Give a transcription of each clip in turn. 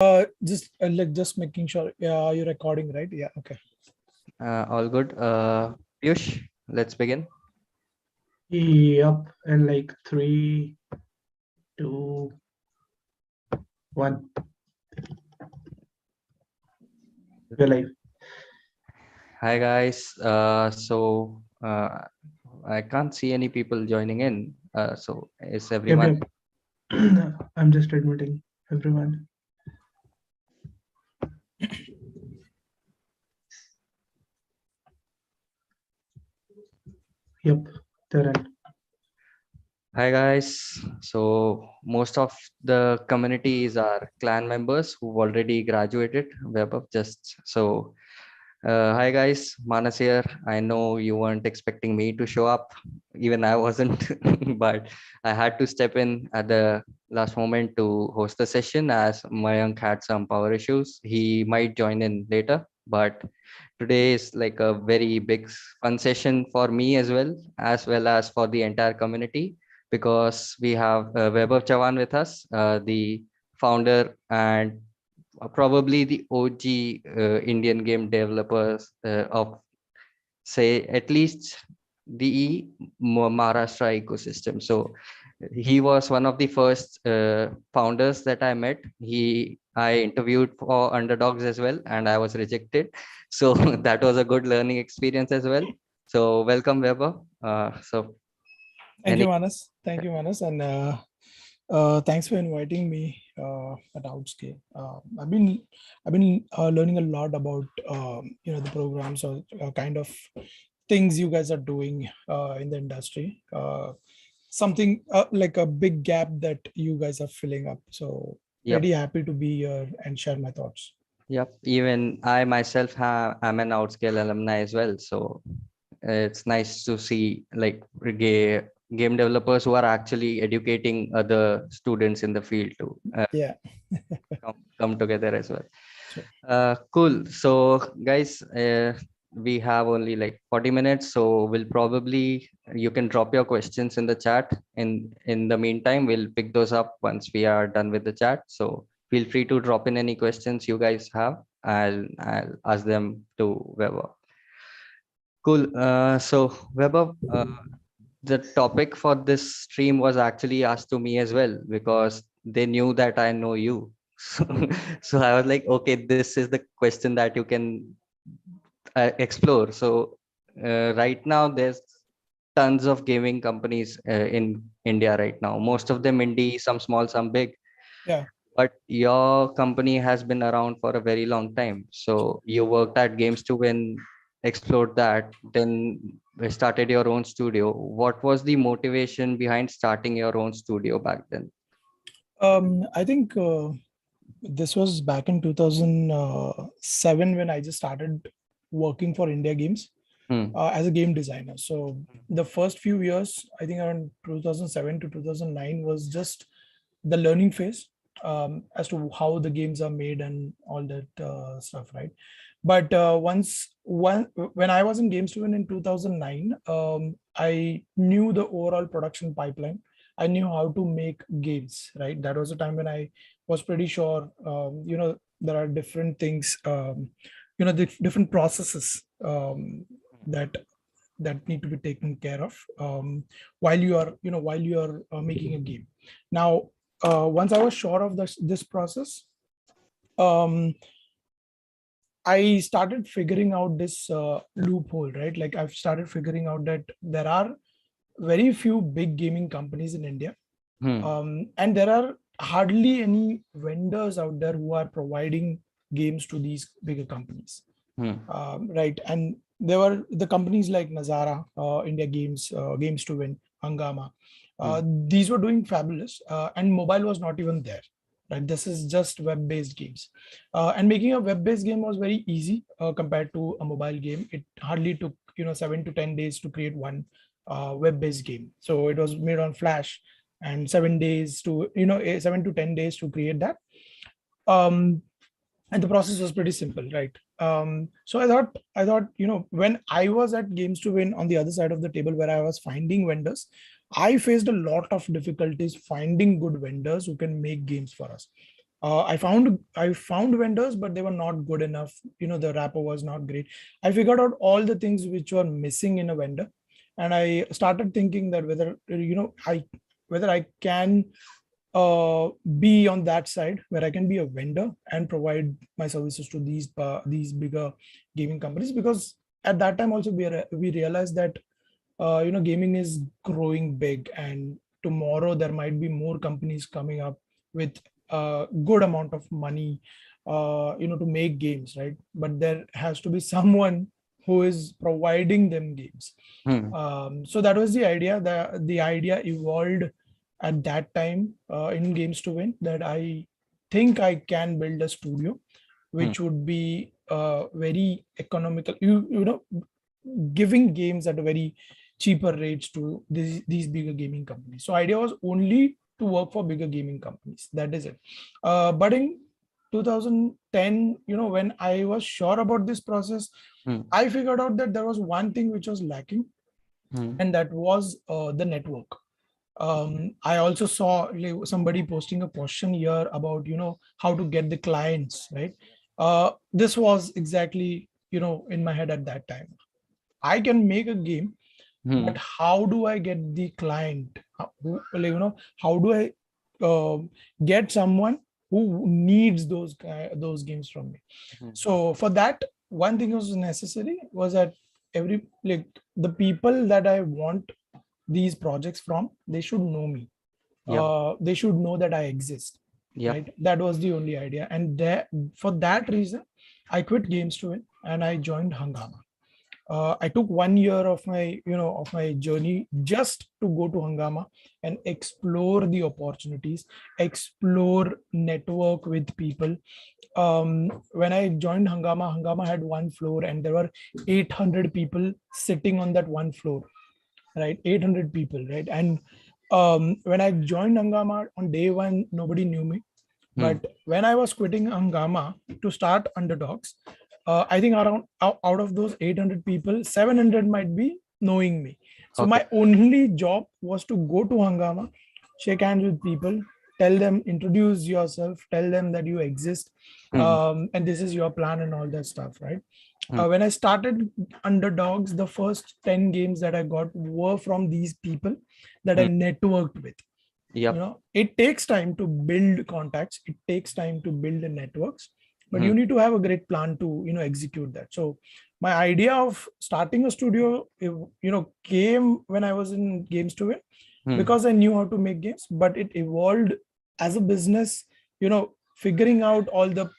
Just making sure you're recording, right? Yeah, okay. All good. Piyush, let's begin. Yep, in like 3, 2, 1. We're live. Hi guys. I can't see any people joining in. So is Yep, everyone? yep. I'm just admitting everyone. Yep, they're in. Hi guys. So most of the community is our clan members who've already graduated. Vaibhav just so. Hi guys, Manas here. I know you weren't expecting me to show up. Even I wasn't, but I had to step in at the last moment to host the session as Mayank had some power issues. He might join in later, but today is like a very big fun session for me as well as for the entire community because we have Vaibhav Chavan with us, the founder and probably the OG Indian game developers of say at least the Maharashtra ecosystem. So he was one of the first founders that I met. I interviewed for UnderDOGS as well, and I was rejected. So that was a good learning experience as well. So welcome, Weber. Thank you, Any Manas. Thank you, Manas, and thanks for inviting me at Outscal. I've been learning a lot about the programs or kind of things you guys are doing in the industry. Something like a big gap that you guys are filling up. So pretty Yep. happy to be here and share my thoughts. Yep. Even I myself am an Outscale alumni as well. So it's nice to see like game developers who are actually educating other students in the field to Yeah. come together as well. Sure. Cool. So guys, we have only like 40 minutes. So you can drop your questions in the chat. In the meantime, we'll pick those up once we are done with the chat. So feel free to drop in any questions you guys have. I'll ask them to Weber. Cool. So Weber, the topic for this stream was actually asked to me as well because they knew that I know you. So I was like, okay, this is the question that you can explore. So right now, there's tons of gaming companies in India right now. Most of them indie, some small, some big. Yeah. But your company has been around for a very long time. So you worked at Games to Win, explored that, then started your own studio. What was the motivation behind starting your own studio back then? I think this was back in 2007 when I just started working for India Games Hmm. as a game designer. So the first few years, I think around 2007 to 2009 was just the learning phase as to how the games are made and all that stuff, right? But when I was in Games to Win in 2009, I knew the overall production pipeline. I knew how to make games, right? That was a time when I was pretty sure, there are different things, the different processes that need to be taken care of while you are making a game. Now, once I was sure of this process, um, I started figuring out this loophole, right? Like I've started figuring out that there are very few big gaming companies in India, Hmm. and there are hardly any vendors out there who are providing games to these bigger companies, Hmm. right? And there were the companies like Nazara, India Games, Games to Win, Hangama. Hmm. These were doing fabulous, and mobile was not even there. Right, this is just web-based games, and making a web-based game was very easy compared to a mobile game. It hardly took 7 to 10 days to create one web-based game. So it was made on Flash, and 7 days to 7 to 10 days to create that. Um, and the process was pretty simple, right? So I thought when I was at Games to Win on the other side of the table where I was finding vendors, I faced a lot of difficulties finding good vendors who can make games for us. I found vendors, but they were not good enough. The rapport was not great. I figured out all the things which were missing in a vendor, and I started thinking that whether I can be on that side where I can be a vendor and provide my services to these bigger gaming companies, because at that time also we realized that gaming is growing big, and tomorrow there might be more companies coming up with a good amount of money to make games, right? But there has to be someone who is providing them games. So that was the idea. The idea evolved at that time in Games to Win, that I think I can build a studio which would be very economical, giving games at a very cheaper rates to these bigger gaming companies. So idea was only to work for bigger gaming companies. That is it. But in 2010, when I was sure about this process, I figured out that there was one thing which was lacking, and that was the network. I also saw somebody posting a question here about how to get the clients, right? This was exactly in my head at that time. I can make a game, but how do I get the client? How do I get someone who needs those games from me? So for that, one thing was necessary was that the people that I want these projects from, they should know me. They should know that I exist. Right? That was the only idea, and for that reason, I quit Games to Win and I joined Hungama. I took 1 year of my journey just to go to Hungama and explore the opportunities, explore network with people. When I joined Hungama had one floor, and there were 800 people sitting on that one floor, right? 800 people, right? And when I joined Hungama on day one, nobody knew me. But when I was quitting Hungama to start UnderDOGS, I think around out of those 800 people, 700 might be knowing me. So my only job was to go to Hungama, shake hands with people, tell them, introduce yourself, tell them that you exist, and this is your plan and all that stuff, right? When I started UnderDOGS, the first 10 games that I got were from these people that I networked with. It takes time to build contacts, it takes time to build the networks, but you need to have a great plan to execute that. So my idea of starting a studio came when I was in Games to Win, because I knew how to make games, but it evolved as a business, figuring out all the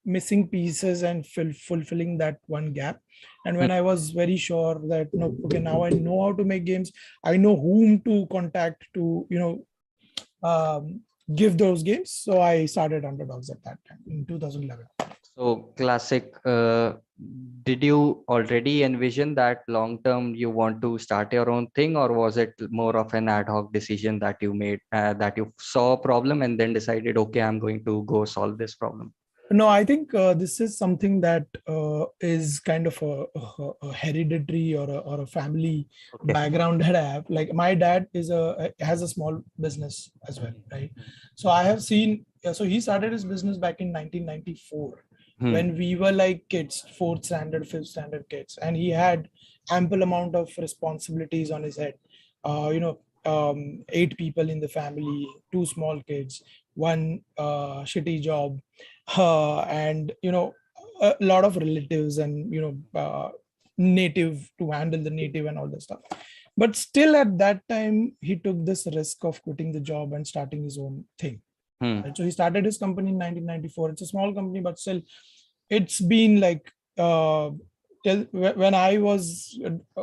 missing pieces and fulfilling that one gap. And when I was very sure that now I know how to make games, I know whom to contact to give those games. So I started UnderDOGS at that time in 2011. So classic. Did you already envision that long term you want to start your own thing, or was it more of an ad hoc decision that you made, that you saw a problem and then decided, okay, I'm going to go solve this problem? No, I think this is something that is kind of a hereditary or a family background that I have. Like my dad has a small business as well, right? So I have seen. So he started his business back in 1994 when we were like kids, 4th standard, 5th standard kids, and he had ample amount of responsibilities on his head. 8 people in the family, 2 small kids, one shitty job, and a lot of relatives, and native to handle the native and all that stuff. But still at that time he took this risk of quitting the job and starting his own thing. Right? So he started his company in 1994. It's a small company, but still it's been like till when I was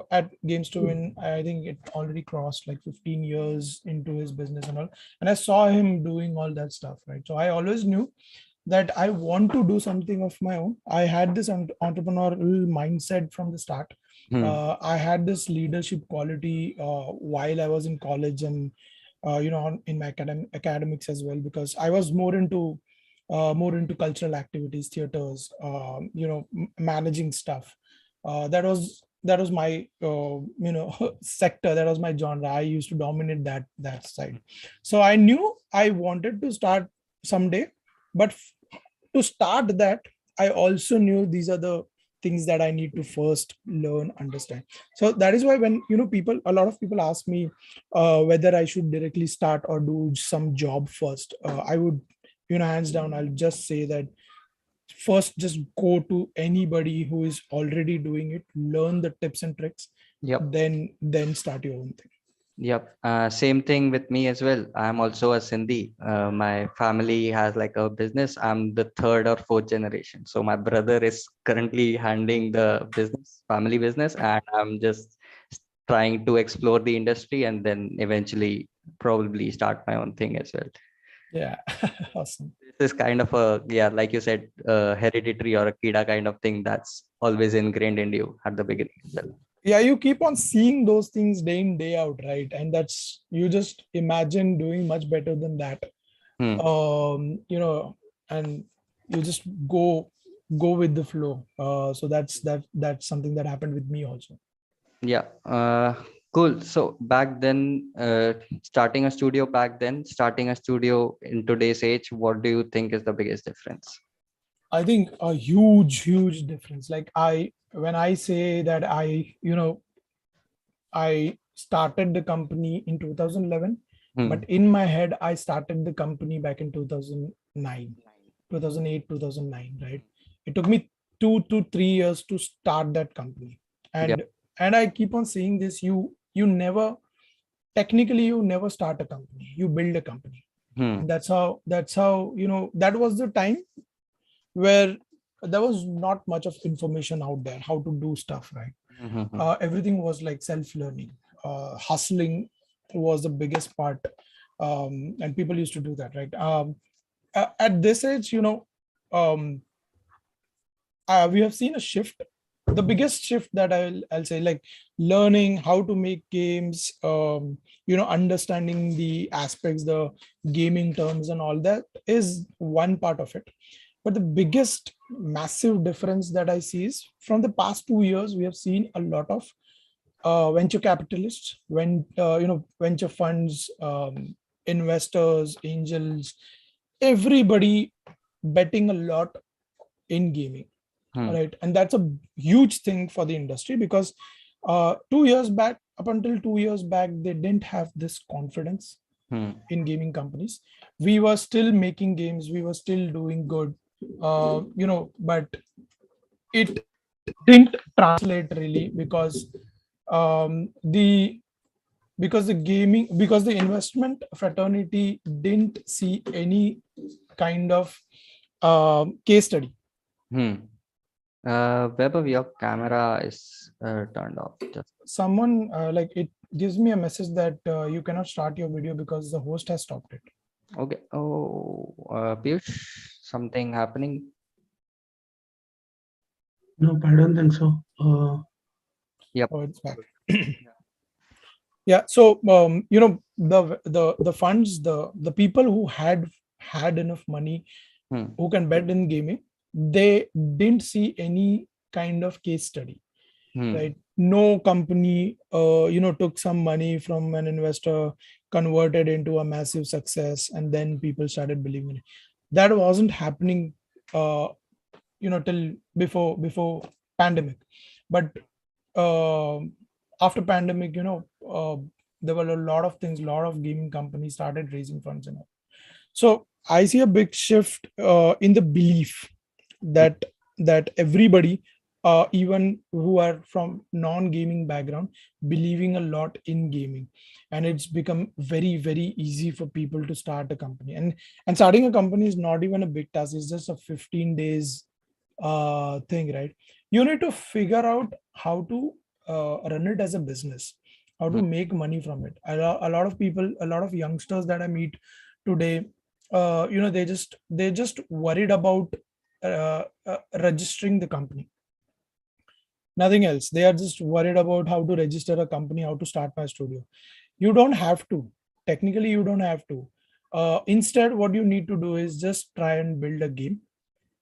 at Games to Win, I think it already crossed like 15 years into his business and all, and I saw him doing all that stuff, right? So I always knew that I want to do something of my own. I had this entrepreneurial mindset from the start. I had this leadership quality while I was in college, and in my academics as well, because I was more into cultural activities, theaters, managing stuff. That was my sector. That was my genre. I used to dominate that side. So I knew I wanted to start someday, But to start that, I also knew these are the things that I need to first learn, understand. So that is why when a lot of people ask me whether I should directly start or do some job first, I would, hands down, I'll just say that first just go to anybody who is already doing it, learn the tips and tricks, Yep. then start your own thing. Yep. Same thing with me as well. I'm also a Sindhi. My family has like a business. I'm the third or fourth generation. So my brother is currently handling the business, family business, and I'm just trying to explore the industry and then eventually probably start my own thing as well. Yeah. Awesome. This is kind of a, yeah, like you said, hereditary or a kida kind of thing that's always ingrained in you at the beginning as well. Yeah, you keep on seeing those things day in day out, right? And that's, you just imagine doing much better than that. And you just go with the flow. So that's something that happened with me also. Yeah, cool. So back then, starting a studio back then, starting a studio in today's age, what do you think is the biggest difference? I think a huge difference. Like when I say that I started the company in 2011, but in my head, I started the company back in 2009, 2008, 2009, right? It took me 2 to 3 years to start that company. Yeah. And I keep on saying this, you never, technically you never start a company, you build a company. And that's how, that was the time where there was not much of information out there, how to do stuff, right? Everything was like self-learning. Hustling was the biggest part. And people used to do that, right? At this age, we have seen a shift. The biggest shift that I'll say, like learning how to make games, understanding the aspects, the gaming terms and all that is one part of it. But the biggest massive difference that I see is from the past 2 years, we have seen a lot of venture capitalists, venture funds, investors, angels, everybody betting a lot in gaming. Right. And that's a huge thing for the industry, because 2 years back, up until 2 years back, they didn't have this confidence in gaming companies. We were still making games, we were still doing good, but it didn't translate really, because the investment fraternity didn't see any kind of case study. Vaibhav, your camera is turned off. Someone like it gives me a message that you cannot start your video because the host has stopped it. Okay. Oh, Piyush, something happening? No, I don't think so. Yep. Oh, it's back. Yeah. So the funds, the people who had enough money, who can bet in gaming, they didn't see any kind of case study. Right? No company took some money from an investor, converted into a massive success, and then people started believing in it. That wasn't happening till before pandemic. But after pandemic, there were a lot of things, a lot of gaming companies started raising funds and all. So I see a big shift in the belief that everybody, even who are from non-gaming background, believing a lot in gaming. And it's become very, very easy for people to start a company. And starting a company is not even a big task. It's just a 15 days thing, right? You need to figure out how to run it as a business, how to make money from it. A lot of people, a lot of youngsters that I meet today, they just worried about registering the company, nothing else. They are just worried about how to register a company, how to start my studio. You don't have to, technically you don't have to. Instead, what you need to do is just try and build a game.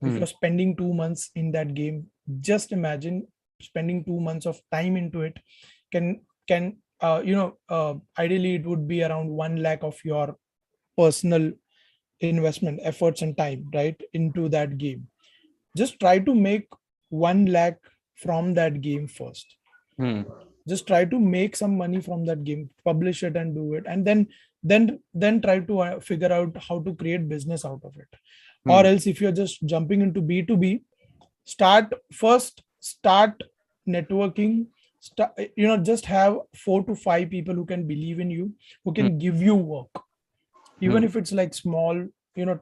If you're spending 2 months in that game, just imagine spending 2 months of time into it. Ideally it would be around 1 lakh of your personal investment, efforts and time, right, into that game. Just try to make 1 lakh from that game first. Just try to make some money from that game, publish it and do it, and then try to figure out how to create business out of it. Or else, if you're just jumping into B2B, start networking. Just have 4 to 5 people who can believe in you, who can give you work, even if it's like small,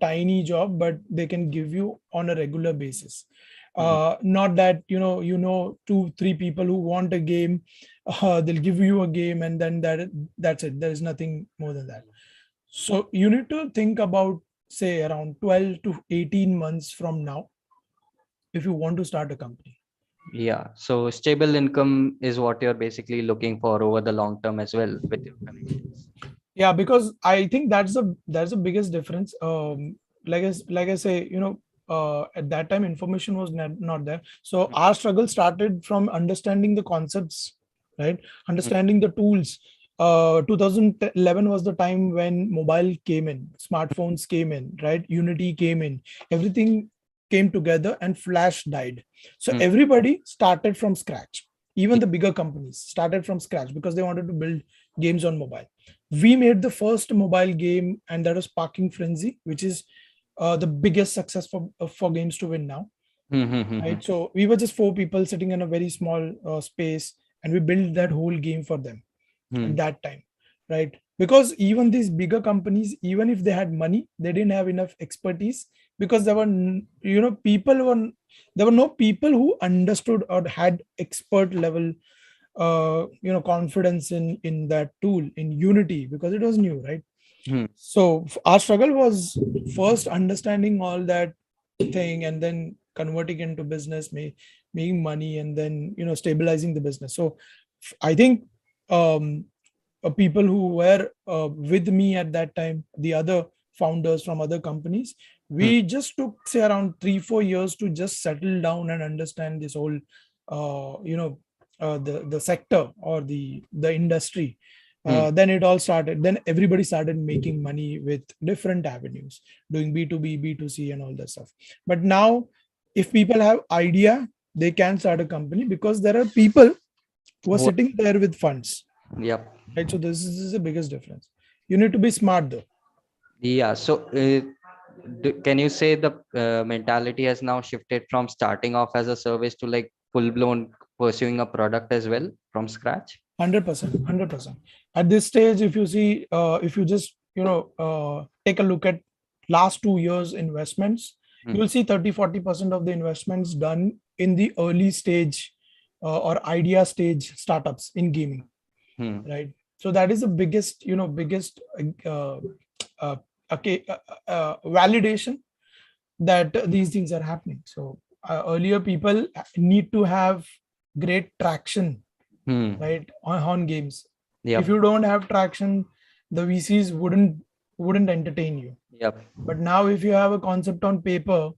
tiny job, but they can give you on a regular basis. Not that 2-3 people who want a game, they'll give you a game and then that's it. There is nothing more than that. So you need to think about, say, around 12 to 18 months from now if you want to start a company. Yeah, so stable income is what you're basically looking for over the long term as well with your connections. Yeah, because I think that's the biggest difference. Like I say, at that time information was not there. So our struggle started from understanding the concepts, right? Understanding the tools. 2011 was the time when mobile came in, smartphones came in, right? Unity came in, everything came together and Flash died. So everybody started from scratch. Even the bigger companies started from scratch because they wanted to build games on mobile. We made the first mobile game, and that was Parking Frenzy, which is the biggest success for games to win now. Right? So we were just 4 people sitting in a very small space, and we built that whole game for them at that time, right? Because even these bigger companies, even if they had money, they didn't have enough expertise, because there were no people who understood or had expert level confidence in that tool, in Unity, because it was new, right? So our struggle was first understanding all that thing, and then converting into business, making money, and then stabilizing the business. So I think people who were with me at that time, the other founders from other companies, we just took, say, around 3-4 years to just settle down and understand this whole the sector or the industry. Then it all started. Then everybody started making money with different avenues, doing B2B, B2C, and all that stuff. But now, if people have idea, they can start a company, because there are people who are sitting there with funds. Yep. Right. So this is the biggest difference. You need to be smart, though. Yeah. So can you say the mentality has now shifted from starting off as a service to like full-blown pursuing a product as well from scratch? 100%. At this stage, if you see, if you just take a look at last 2 years investments, you'll see 30-40% of the investments done in the early stage or idea stage startups in gaming, right? So that is the biggest validation that these things are happening. So earlier people need to have great traction, right, on games. If you don't have traction, the VCs wouldn't entertain you. But now, if you have a concept on paper,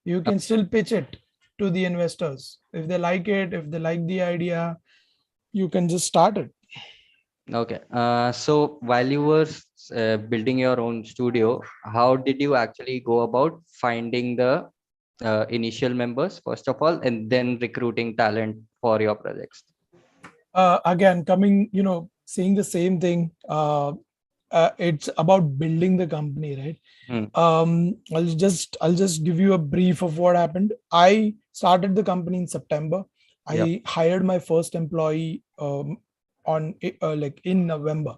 you can still pitch it to the investors. If they like it, if they like the idea, you can just start it. Okay. So while you were building your own studio, how did you actually go about finding the initial members, first of all, and then recruiting talent for your projects? Again, saying the same thing. It's about building the company, right? I'll just give you a brief of what happened. I started the company in September. I hired my first employee in November,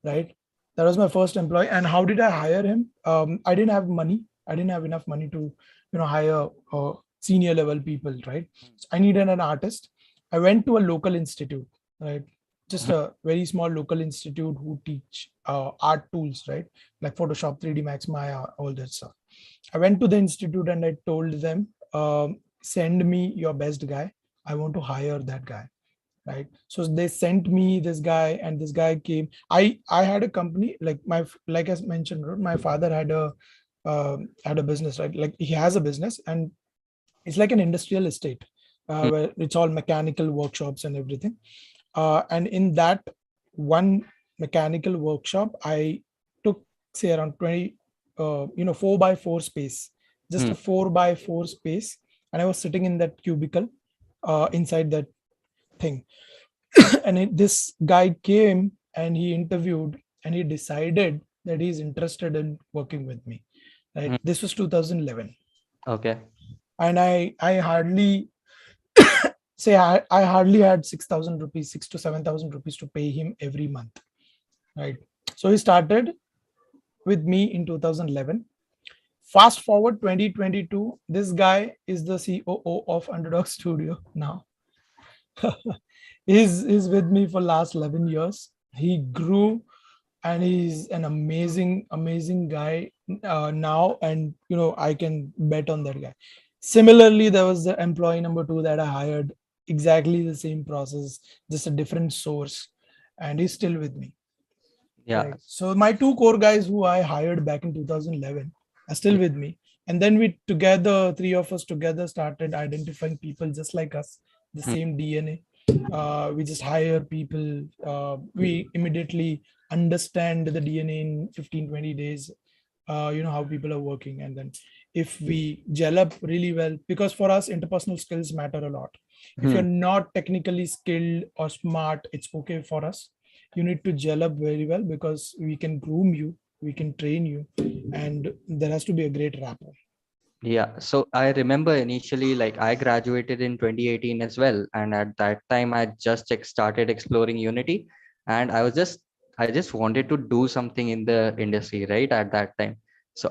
right? That was my first employee. And how did I hire him? I didn't have money. I didn't have enough money to hire senior level people, right? So I needed an artist. I went to a local institute, right? Just a very small local institute who teach art tools, right? Like Photoshop, 3D Max, Maya, all that stuff. I went to the institute and I told them, send me your best guy. I want to hire that guy, right? So they sent me this guy, and this guy came. I had a company, like I mentioned, my father had a business, right? Like he has a business, and it's like an industrial estate where it's all mechanical workshops and everything. And in that one mechanical workshop, I took, say, around 4 by 4 space, just a 4 by 4 space, and I was sitting in that cubicle inside that thing. And this guy came and he interviewed and he decided that he's interested in working with me, right? This was 2011. Okay. And I hardly say I hardly had 6,000 rupees, 6 to 7,000 rupees to pay him every month, right? So he started with me in 2011. Fast forward 2022, this guy is the COO of UnderDOGS Studio now. He's with me for last 11 years. He grew and he's an amazing guy now, and I can bet on that guy. Similarly, there was the employee number 2 that I hired, exactly the same process, just a different source, and he's still with me. Yeah. Right. So my 2 core guys who I hired back in 2011 are still with me, and then we together, 3 of us together, started identifying people just like us, the same DNA. We just hire people. We immediately understand the DNA in 15-20 days. How people are working, and then if we gel up really well, because for us interpersonal skills matter a lot. If you're not technically skilled or smart, it's okay for us. You need to gel up very well, because we can groom you, we can train you, and there has to be a great rapport. Yeah, so I remember initially, like I graduated in 2018 as well, and at that time I just started exploring Unity, and I just wanted to do something in the industry, right? At that time, so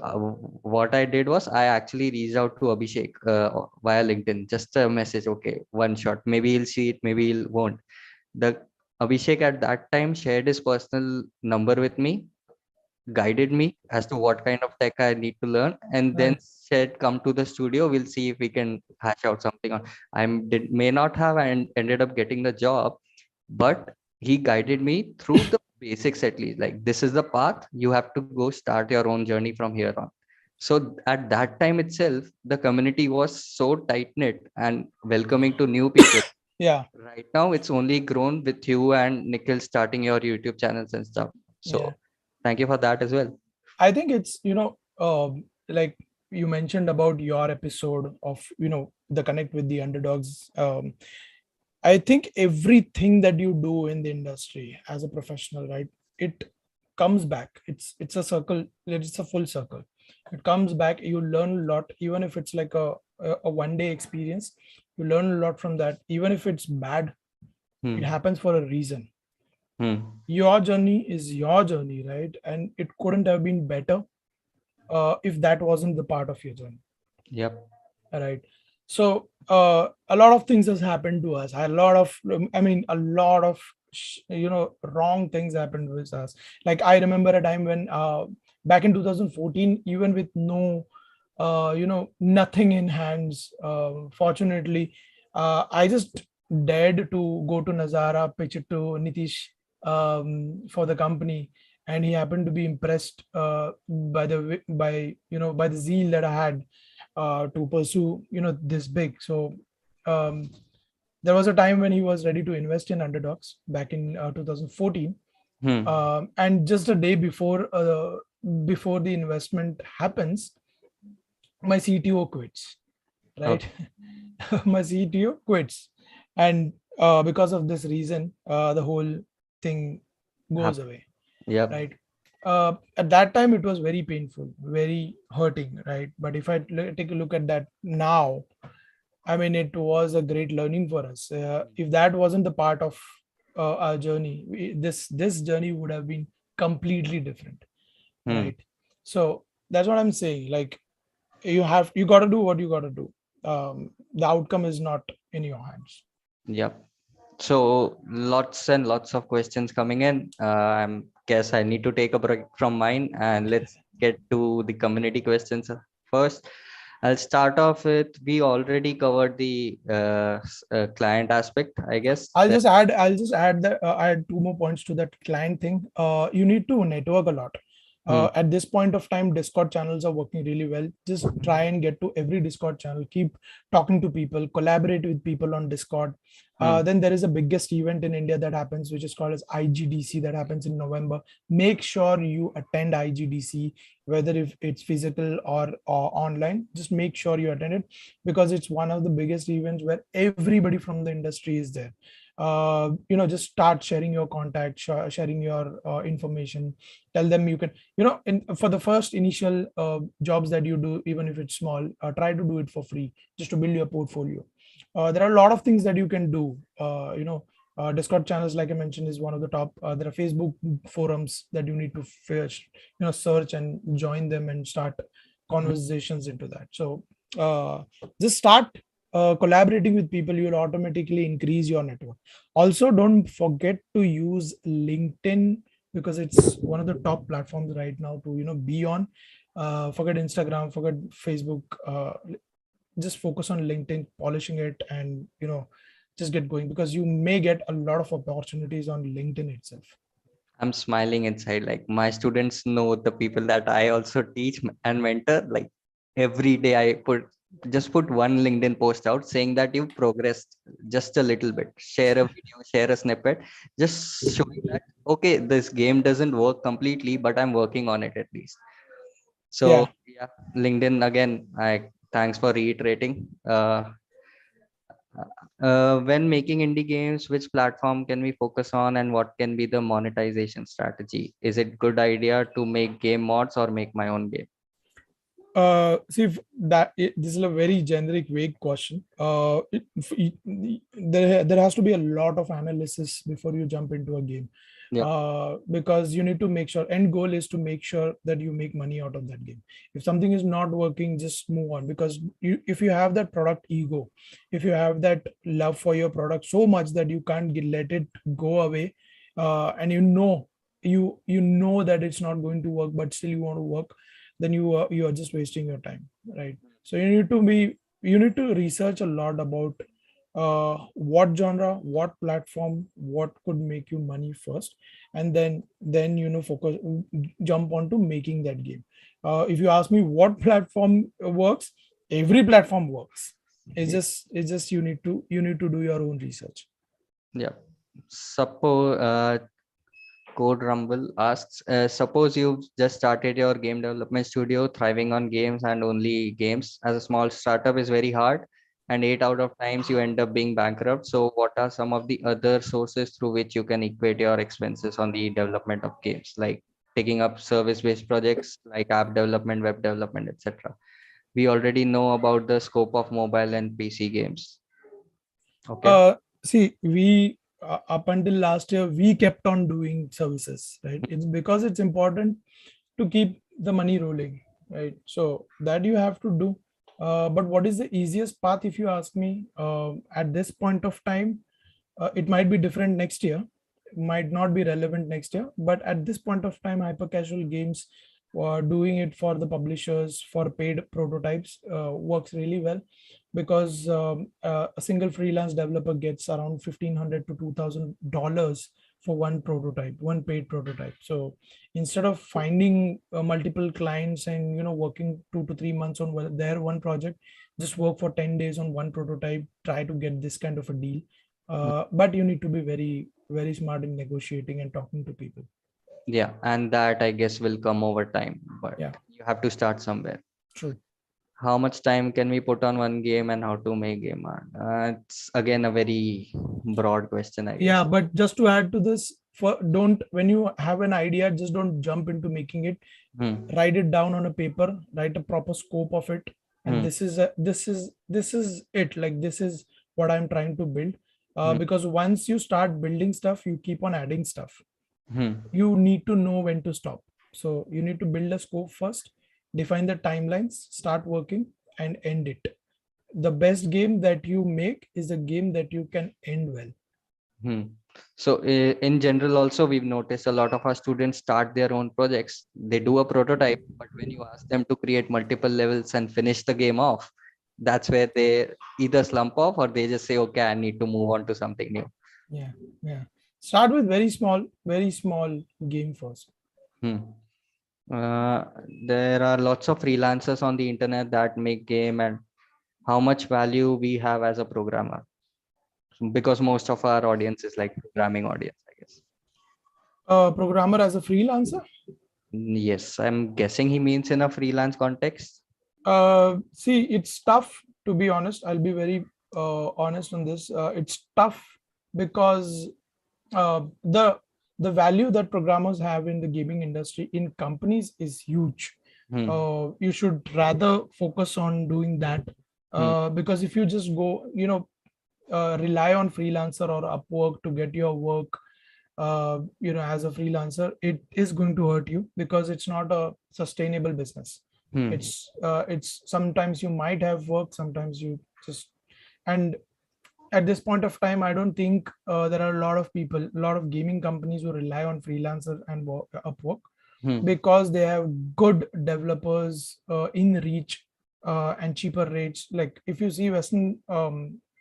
what I did was I actually reached out to Abhishek via LinkedIn, just a message, okay, one shot, maybe he'll see it, maybe he'll won't. The Abhishek at that time shared his personal number with me, guided me as to what kind of tech I need to learn, and then Right. said, "Come to the studio. We'll see if we can hash out something." On may not have and ended up getting the job, but he guided me through the basics at least. Like, this is the path you have to go. Start your own journey from here on. So at that time itself, the community was so tight knit and welcoming to new people. Yeah. Right now, it's only grown with you and Nikhil starting your YouTube channels and stuff. Yeah. So thank you for that as well. I think it's, like you mentioned about your episode of, the connect with the underdogs. I think everything that you do in the industry as a professional, right, it comes back. It's a circle. It's a full circle. It comes back. You learn a lot, even if it's like a 1-day experience. You learn a lot from that, even if it's bad. It happens for a reason. Your journey is your journey, right? And it couldn't have been better if that wasn't the part of your journey. Yep. Right. So a lot of things has happened to us. A lot of wrong things happened with us. Like I remember a time when back in 2014, even with no nothing in hands, fortunately, I just dared to go to Nazara, pitch it to Nitish for the company, and he happened to be impressed by the zeal that I had to pursue this big. So there was a time when he was ready to invest in UnderDOGS back in 2014, and just a day before the investment happens, my CTO quits, right? My CTO quits, and because of this reason, the whole thing goes away. Yep. Right. At that time it was very painful, very hurting, right? But if I take a look at that now, I mean, it was a great learning for us. If that wasn't the part of our journey, this journey would have been completely different, right? So that's what I'm saying. Like, you got to do what you got to do. The outcome is not in your hands. Yep. So lots and lots of questions coming in. I guess I need to take a break from mine, and let's get to the community questions first. I'll start off with, we already covered the client aspect, I guess. I'll just add that I add 2 more points to that client thing. You need to network a lot. At this point of time, Discord channels are working really well. Just try and get to every Discord channel, keep talking to people, collaborate with people on Discord. Then there is a biggest event in India that happens, which is called as IGDC, that happens in November. Make sure you attend IGDC, whether if it's physical or online. Just make sure you attend it, because it's one of the biggest events where everybody from the industry is there. Just start sharing your contact, sharing your information. Tell them you can, for the first initial jobs that you do, even if it's small, try to do it for free, just to build your portfolio. There are a lot of things that you can do. Discord channels, like I mentioned, is one of the top. There are Facebook forums that you need to search and join them and start conversations into that. So just start collaborating with people. You will automatically increase your network. Also, don't forget to use LinkedIn, because it's one of the top platforms right now to be on. Forget Instagram, forget Facebook. Just focus on LinkedIn, polishing it, and just get going, because you may get a lot of opportunities on LinkedIn itself. I'm smiling inside. Like, my students know the people that I also teach and mentor. Like, every day I just put one LinkedIn post out saying that you've progressed just a little bit. Share a video, share a snippet, just showing that, okay, this game doesn't work completely, but I'm working on it at least. So yeah, LinkedIn again, thanks for reiterating. When making indie games, which platform can we focus on, and what can be the monetization strategy? Is it good idea to make game mods or make my own game? See, this is a very generic, vague question. There has to be a lot of analysis before you jump into a game. Because you need to make sure, end goal is to make sure that you make money out of that game. If something is not working, just move on, because if you have that product ego, if you have that love for your product so much that you can't let it go away, and you know that it's not going to work, but still you want to work, then you are just wasting your time, right? So you need to research a lot about what genre, what platform, what could make you money first, and then focus, jump onto making that game. If you ask me what platform works, every platform works. It's just you need to do your own research. Suppose Code Rumble asks, suppose you've just started your game development studio, thriving on games and only games. As a small startup is very hard, and 8 out of times you end up being bankrupt. So what are some of the other sources through which you can equate your expenses on the development of games, like taking up service-based projects like app development, web development, etc.? We already know about the scope of mobile and PC games. Okay. See, we up until last year, we kept on doing services, right? It's because it's important to keep the money rolling, right? So that you have to do. But what is the easiest path, if you ask me, at this point of time? It might be different next year, might not be relevant next year, but at this point of time, hyper casual games, doing it for the publishers for paid prototypes works really well, because a single freelance developer gets around $1,500 to $2,000 for one prototype, one paid prototype. So instead of finding multiple clients and working 2 to 3 months on their one project, just work for 10 days on one prototype, try to get this kind of a deal. But you need to be very, very smart in negotiating and talking to people. Yeah, and that I guess will come over time, but you have to start somewhere. True. How much time can we put on one game and how to make game art? It's again a very broad question, I guess. Yeah, but just to add to this, when you have an idea, just don't jump into making it. Write it down on a paper, write a proper scope of it, and this is it. Like, this is what I'm trying to build. Because once you start building stuff, you keep on adding stuff. You need to know when to stop. So you need to build a scope first, define the timelines, start working, and end it. The best game that you make is a game that you can end well. So in general, also, we've noticed a lot of our students start their own projects. They do a prototype, but when you ask them to create multiple levels and finish the game off, that's where they either slump off or they just say, okay, I need to move on to something new. Yeah. Start with very small game first. Uh, there are lots of freelancers on the internet that make game, and how much value we have as a programmer, because most of our audience is like programming audience, I guess. Programmer as a freelancer? Yes, I'm guessing he means in a freelance context. See, it's tough, to be honest. I'll be very honest on this. It's tough because the value that programmers have in the gaming industry in companies is huge. You should rather focus on doing that, because if you just go, rely on freelancer or Upwork to get your work, as a freelancer, it is going to hurt you because it's not a sustainable business. It's sometimes you might have work, sometimes you just, and at this point of time, I don't think there are a lot of people, a lot of gaming companies who rely on freelancer and Upwork, because they have good developers in reach and cheaper rates. Like if you see Western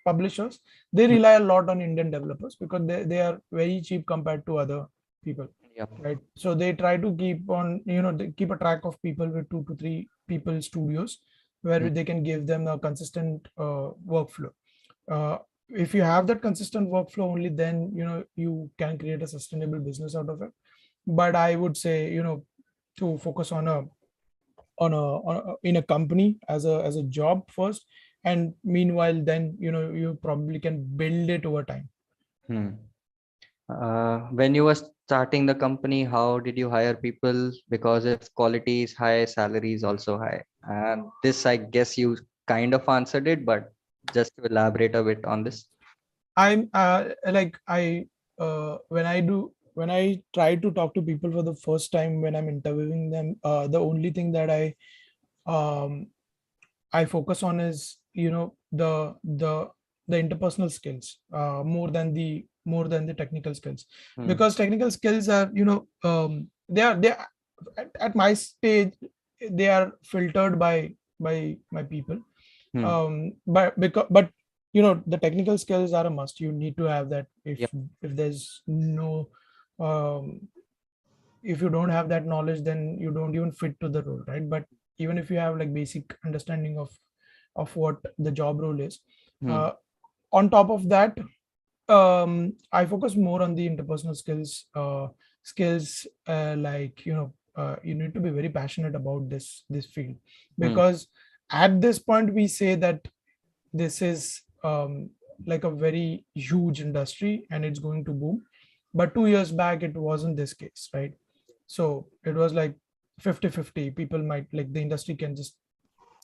publishers, they rely a lot on Indian developers because they are very cheap compared to other people. Yep. Right. So they try to keep on, they keep a track of people with 2 to 3 people studios where they can give them a consistent workflow. If you have that consistent workflow, only then you can create a sustainable business out of it. But I would say to focus on a in a company as a job first, and meanwhile then you probably can build it over time. When you were starting the company, how did you hire people? Because if quality is high, salary is also high. And this, I guess you kind of answered it, but just to elaborate a bit on this. I'm like I when I try to talk to people for the first time when I'm interviewing them, the only thing that I focus on is the interpersonal skills more than the technical skills, because technical skills are they are at my stage, they are filtered by my people. But the technical skills are a must. You need to have that. If there's no if you don't have that knowledge, then you don't even fit to the role, right? But even if you have like basic understanding of what the job role is, on top of that, I focus more on the interpersonal skills, like you need to be very passionate about this field, because at this point we say that this is like a very huge industry and it's going to boom, but 2 years back it wasn't this case, right? So it was like 50-50. People might, like, the industry can just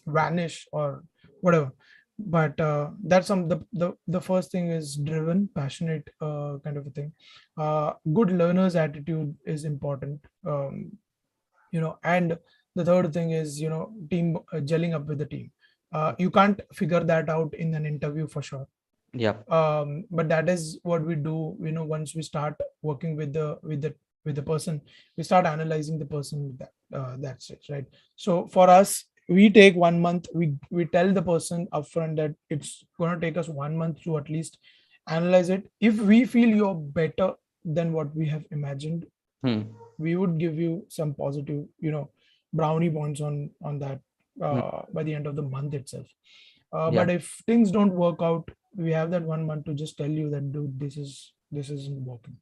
vanish or whatever. But that's the first thing is driven, passionate kind of a thing. Good learner's attitude is important. And the third thing is team, gelling up with the team. You can't figure that out in an interview for sure. But that is what we do. Once we start working with the person, we start analyzing the person with that. That's it, right? So for us, we take 1 month. We tell the person upfront that it's going to take us 1 month to at least analyze it. If we feel you're better than what we have imagined, we would give you some positive brownie points on that by the end of the month itself. But if things don't work out, we have that 1 month to just tell you that, dude, this isn't working.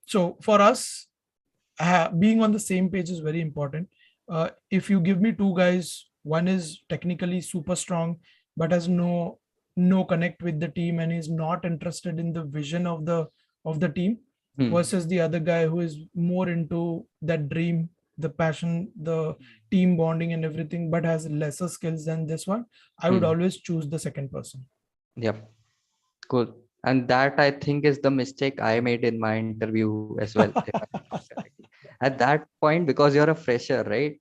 So for us, being on the same page is very important. If you give me two guys, one is technically super strong but has no connect with the team and is not interested in the vision of the team, versus the other guy who is more into that dream, the passion, the team bonding and everything, but has lesser skills than this one, I would always choose the second person. Cool. And that, I think, is the mistake I made in my interview as well. If I'm not correctly. At that point, because you're a fresher, right?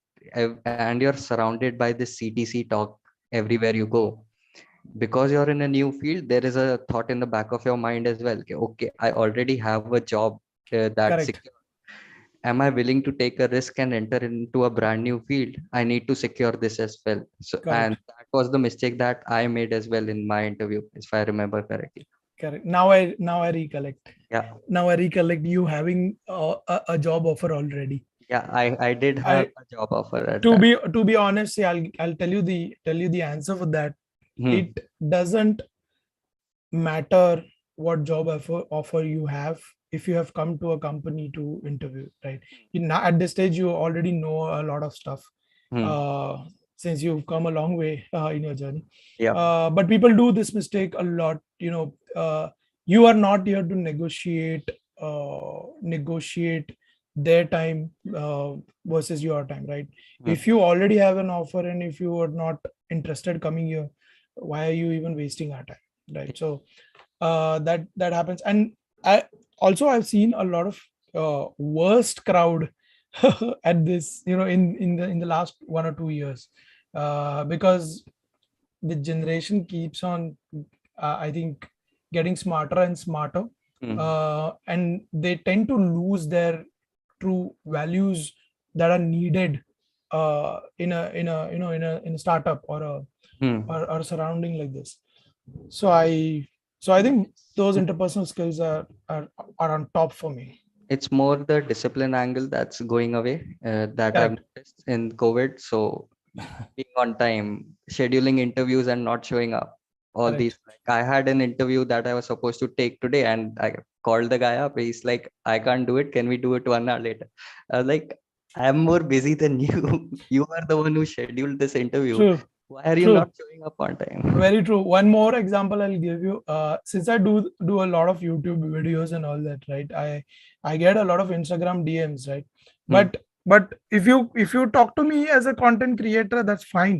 And you're surrounded by this CTC talk everywhere you go. Because you're in a new field, there is a thought in the back of your mind as well. Okay, I already have a job that's secure. Am I willing to take a risk and enter into a brand new field? I need to secure this as well. So, and that was the mistake that I made as well in my interview, if I remember correctly. Correct. Now I recollect. Yeah. Now I recollect you having a job offer already. Yeah, I did have a job offer at To that. be honest, see, I'll tell you the answer for that. Hmm. It doesn't matter what job offer you have if you have come to a company to interview, right? At this stage you already know a lot of stuff, Hmm. uh, since you've come a long way in your journey. Yeah. But people do this mistake a lot, you are not here to negotiate their time versus your time, right? Hmm. If you already have an offer and if you are not interested coming here, why are you even wasting our time, right? So that happens. And I've seen a lot of worst crowd at this, in the last 1 or 2 years, because the generation keeps on, I think, getting smarter and smarter, Hmm. and they tend to lose their true values that are needed in a startup Hmm. or a surrounding like this. So I think those interpersonal skills are on top for me. It's more the discipline angle that's going away, that I've Correct. noticed in COVID. So being on time, scheduling interviews and not showing up, all these. Correct. Like, I had an interview that I was supposed to take today, and I called the guy up. He's like, "I can't do it. Can we do it 1 hour later?" I was like, "I'm more busy than you. You are the one who scheduled this interview. True. Why are you True. not showing up on time?" Very true. One more example I'll give you. Since I do a lot of YouTube videos and all that, right? I get a lot of Instagram DMs, right? Hmm. But if you talk to me as a content creator, that's fine,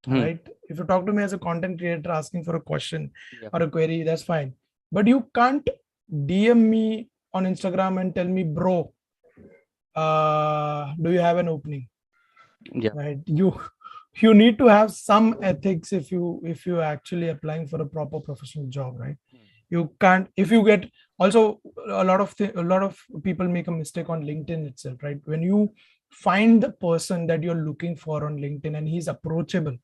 Hmm. right? If you talk to me as a content creator asking for a question Yeah. or a query, that's fine. But you can't DM me on Instagram and tell me, bro, do you have an opening? Yeah. Right? You need to have some ethics if you actually applying for a proper professional job, right? You can't, if you get, also a lot of people make a mistake on LinkedIn itself, right? When you find the person that you're looking for on LinkedIn and he's approachable,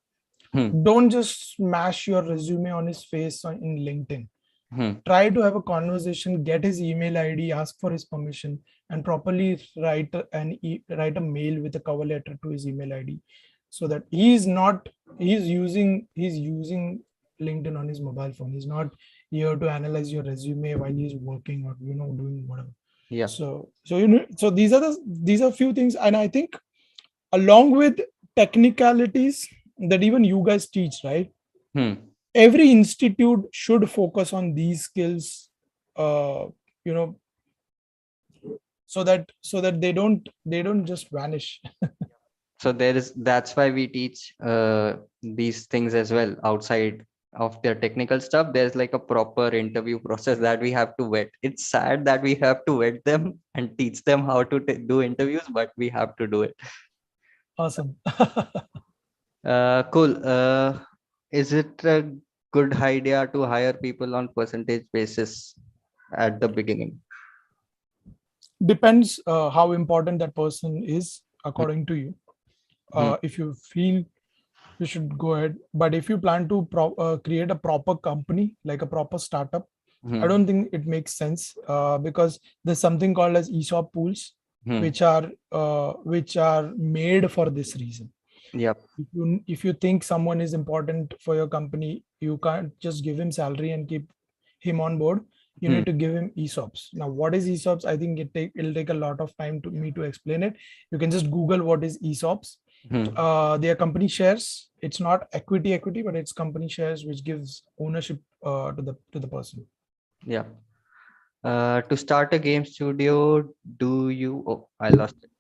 Hmm. don't just smash your resume on his face in LinkedIn. Hmm. Try to have a conversation, get his email ID, ask for his permission, and properly write a mail with a cover letter to his email ID, so that he's using LinkedIn on his mobile phone. He's not here to analyze your resume while he's working or doing whatever. Yeah. So these are few things, and I think along with technicalities that even you guys teach, right? Hmm. Every institute should focus on these skills, uh, you know so that they don't just vanish. So that's why we teach these things as well outside of their technical stuff. There's like a proper interview process that we have to vet. It's sad that we have to vet them and teach them how to do interviews, but we have to do it. Awesome. Cool. Is it a good idea to hire people on percentage basis at the beginning? Depends how important that person is Hmm. according to you. Hmm. If you feel you should go ahead, but if you plan to create a proper company, like a proper startup, I Hmm. don't think it makes sense, because there's something called as ESOP pools, Hmm. which are made for this reason. Yep. If you think someone is important for your company, you can't just give him salary and keep him on board. You Hmm. need to give him ESOPs. Now, what is ESOPs? I think it'll take a lot of time to me to explain it. You can just Google what is ESOPs. Hmm. They are company shares. It's not equity, but it's company shares, which gives ownership to the person. Yeah. To start a game studio, do you? Oh, I lost it.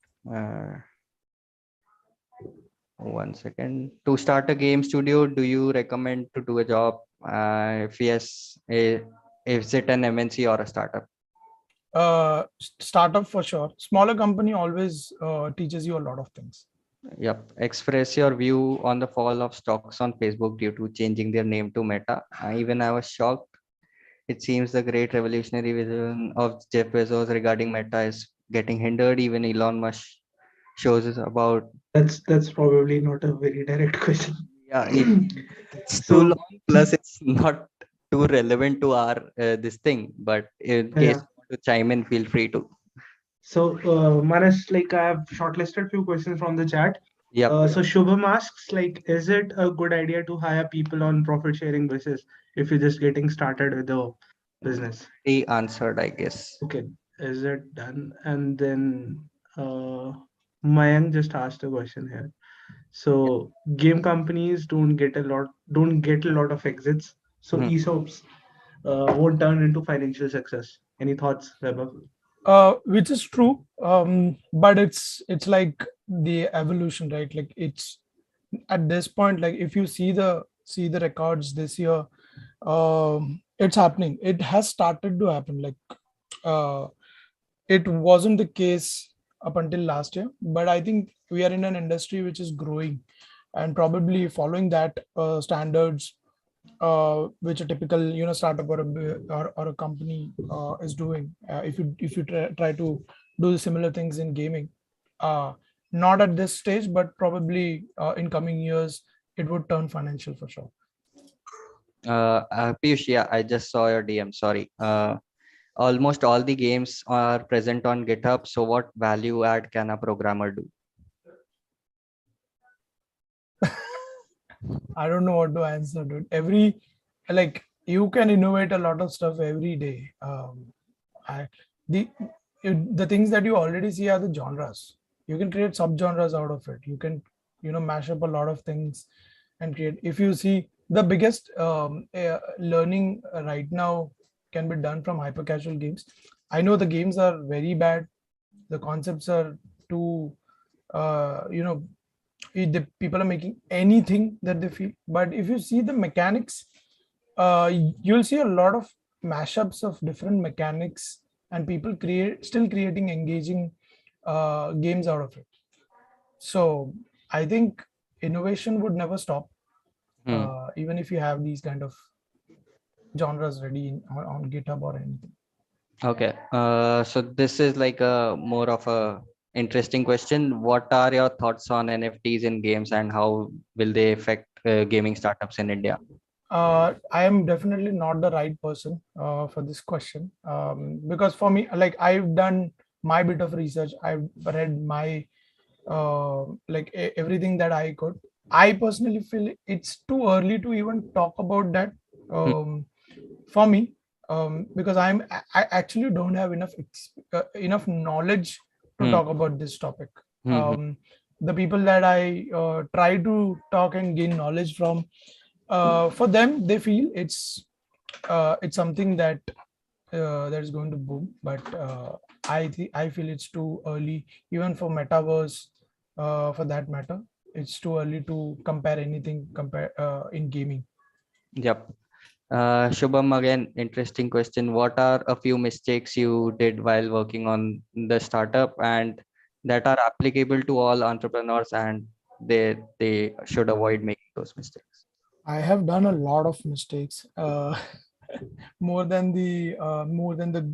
1 second. To start a game studio, do you recommend to do a job? If yes, is it an MNC or a startup? Startup for sure. Smaller company always teaches you a lot of things. Yep. Express your view on the fall of stocks on Facebook due to changing their name to Meta. Even I was shocked. It seems the great revolutionary vision of Jeff Bezos regarding Meta is getting hindered. Even Elon Musk shows us about. That's probably not a very direct question. Yeah, it's too So long. Plus, it's not too relevant to our this thing. But in case yeah, you want to chime in, feel free to. So, Manas, like I have shortlisted few questions from the chat. Yep. So Shubham asks, like, is it a good idea to hire people on profit sharing basis if you're just getting started with the business? He answered, I guess. Okay, is it done? And then uh, Mayank just asked a question here. So game companies don't get a lot of exits. So Hmm. ESOPs won't turn into financial success. Any thoughts, Vaibhav? Which is true, but it's like the evolution, right? Like it's at this point, like if you see the records this year, it's happening. It has started to happen. Like uh, it wasn't the case up until last year, but I think we are in an industry which is growing and probably following that standards which a typical startup or a company is doing. If you try to do the similar things in gaming, uh, not at this stage, but probably in coming years it would turn financial for sure. Piyush, yeah, I just saw your DM. Sorry. Almost all the games are present on GitHub. So what value add can a programmer do? I don't know what to answer, dude. Like you can innovate a lot of stuff every day. I, the the things that you already see are the genres. You can create subgenres out of it. You can mash up a lot of things and create. If you see the biggest learning right now can be done from hyper casual games. I know the games are very bad. The concepts are too the people are making anything that they feel, but if you see the mechanics, you'll see a lot of mashups of different mechanics and people still creating engaging games out of it. So I think innovation would never stop, Hmm. even if you have these kind of genres ready on GitHub or anything. Okay. So this is like a more of a interesting question. What are your thoughts on NFTs in games and how will they affect gaming startups in India? I am definitely not the right person for this question, because for me, like I've done my bit of research. I've read my everything that I could. I personally feel it's too early to even talk about that Hmm. for me, because I actually don't have enough knowledge to Hmm. talk about this topic. Hmm. Hmm. Um, the people that I try to talk and gain knowledge from, for them they feel it's something that is going to boom, but I feel it's too early even for metaverse, for that matter. It's too early to compare anything in gaming. Yep. Shubham, again, interesting question. What are a few mistakes you did while working on the startup and that are applicable to all entrepreneurs and they should avoid making those mistakes? I have done a lot of mistakes, more than the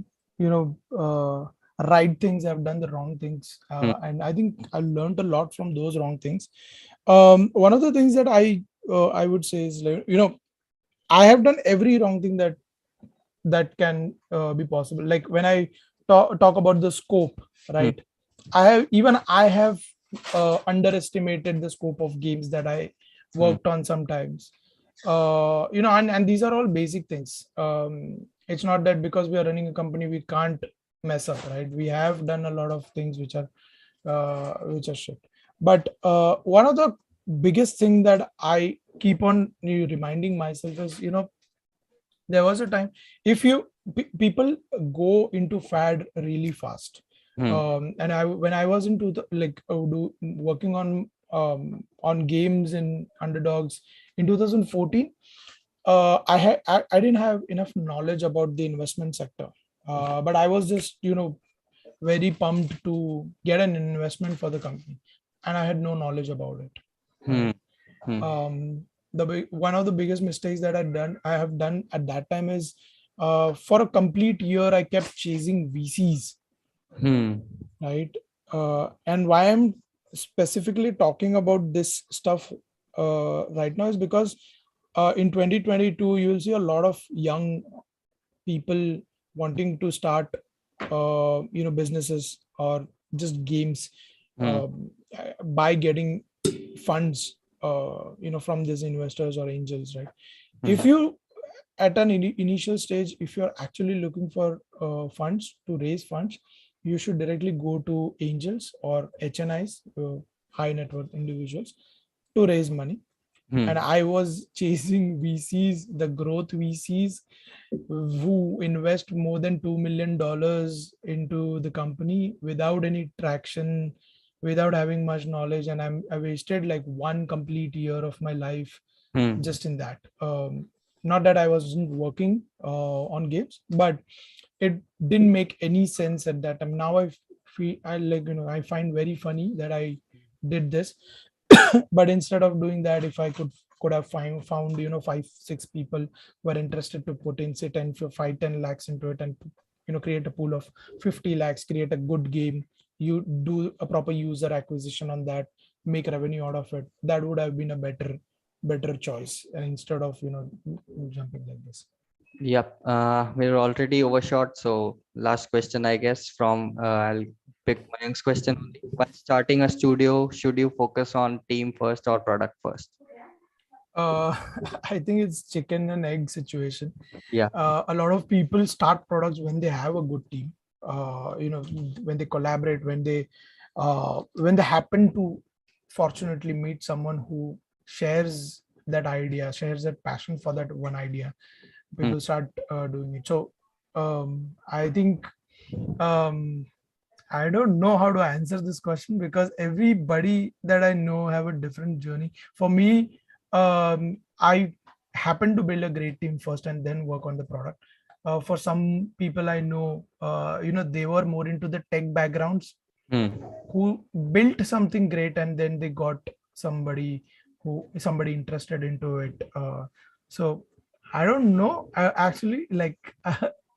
you know right things. I've done the wrong things, Hmm. and I think I learned a lot from those wrong things. One of the things that I would say is, like, I have done every wrong thing that can be possible. Like when I talk about the scope, Hmm. right? I have underestimated the scope of games that I Hmm. worked on sometimes. And these are all basic things. It's not that because we are running a company we can't mess up, right? We have done a lot of things which are shit. But one of the biggest thing that I keep on reminding myself is, there was a time, if people go into fad really fast. Hmm. And I when I was into working on games in underdogs in 2014, I didn't have enough knowledge about the investment sector, but I was just very pumped to get an investment for the company, and I had no knowledge about it, Hmm. right? Hmm. One of the biggest mistakes that I have done at that time is, for a complete year I kept chasing VCs, Hmm. right? And why I'm specifically talking about this stuff right now is because in 2022 you'll see a lot of young people wanting to start businesses or just games by getting funds from these investors or angels, right? If you at an initial stage, if you're actually looking for funds to raise funds, you should directly go to angels or HNIs, high net worth individuals, to raise money. And I was chasing VCs, the growth VCs, who invest more than $2 million into the company without any traction, without having much knowledge. And I wasted like one complete year of my life just in that. Not that I wasn't working on games, but it didn't make any sense at that time. Now I find very funny that I did this. But instead of doing that, if I could have found 5-6 people who are interested to put in say 10 lakhs into it, and create a pool of 50 lakhs, create a good game, you do a proper user acquisition on that, make revenue out of it, that would have been a better choice, and instead of jumping like this. Yep, we're already overshot. So last question, I guess, from I'll pick Mayank's question only. While starting a studio, should you focus on team first or product first? I think it's chicken and egg situation. Yeah. A lot of people start products when they have a good team. When they collaborate, when they happen to fortunately meet someone who shares that idea, shares that passion for that one idea, people start doing it. So I think I don't know how to answer this question, because everybody that I know have a different journey. For me, I happen to build a great team first and then work on the product. For some people I know, they were more into the tech backgrounds, who built something great, and then they got somebody interested into it. So I don't know. I actually like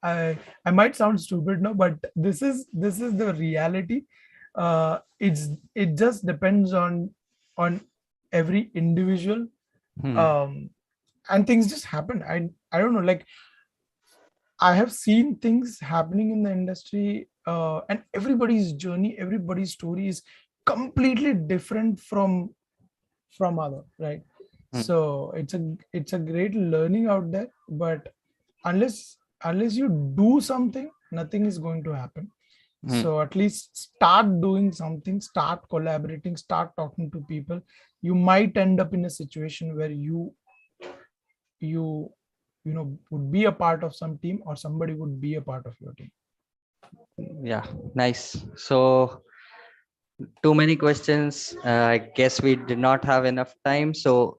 I might sound stupid now, but this is the reality. It just depends on every individual, and things just happen. I don't know. Like, I have seen things happening in the industry, and everybody's journey, everybody's story is completely different from other, right? So it's a great learning out there, but unless you do something, nothing is going to happen. So at least start doing something, start collaborating, start talking to people. You might end up in a situation where you would be a part of some team, or somebody would be a part of your team. Yeah, nice. So too many questions. I guess we did not have enough time. So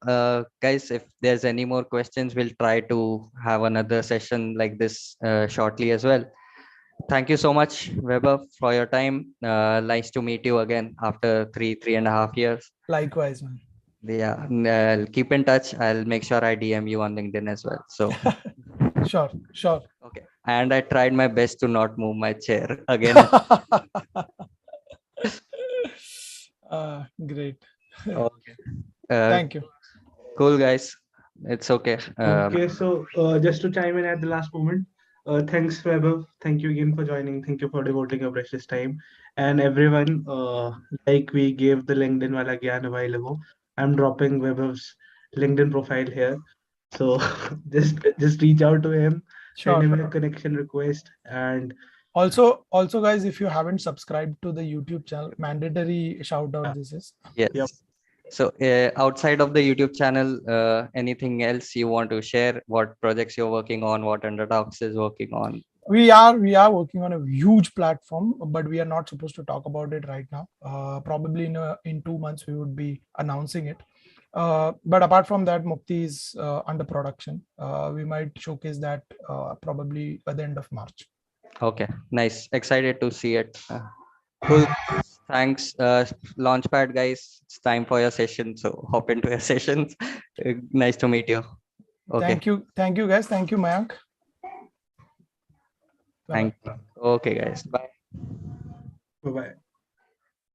guys, if there's any more questions, we'll try to have another session like this shortly as well. Thank you so much, Vaibhav, for your time. Nice to meet you again after 3.5 years. Likewise, man. Yeah, I'll keep in touch. I'll make sure I DM you on LinkedIn as well. So sure. Okay. And I tried my best to not move my chair again. Great. Okay. Thank you. Cool, guys. It's okay. Okay, so just to chime in at the last moment, thanks, Vaibhav. Thank you again for joining. Thank you for devoting your precious time. And everyone, like we gave the LinkedIn wala gyan a while ago, I'm dropping Vaibhav's LinkedIn profile here. So just reach out to him, send him a connection request, and also guys, if you haven't subscribed to the YouTube channel, mandatory shout out this is. Yes. Yep. So outside of the YouTube channel, anything else you want to share? What projects you're working on? What UnderDOGS is working on? We are working on a huge platform, but we are not supposed to talk about it right now. Probably in 2 months we would be announcing it. But apart from that, Mukti is under production. We might showcase that probably by the end of March. Okay, nice. Excited to see it. Cool. Thanks, Launchpad guys. It's time for your session. So hop into your sessions. Nice to meet you. Okay. Thank you, guys. Thank you, Mayank. Thank you. Okay, guys. Bye. Bye-bye.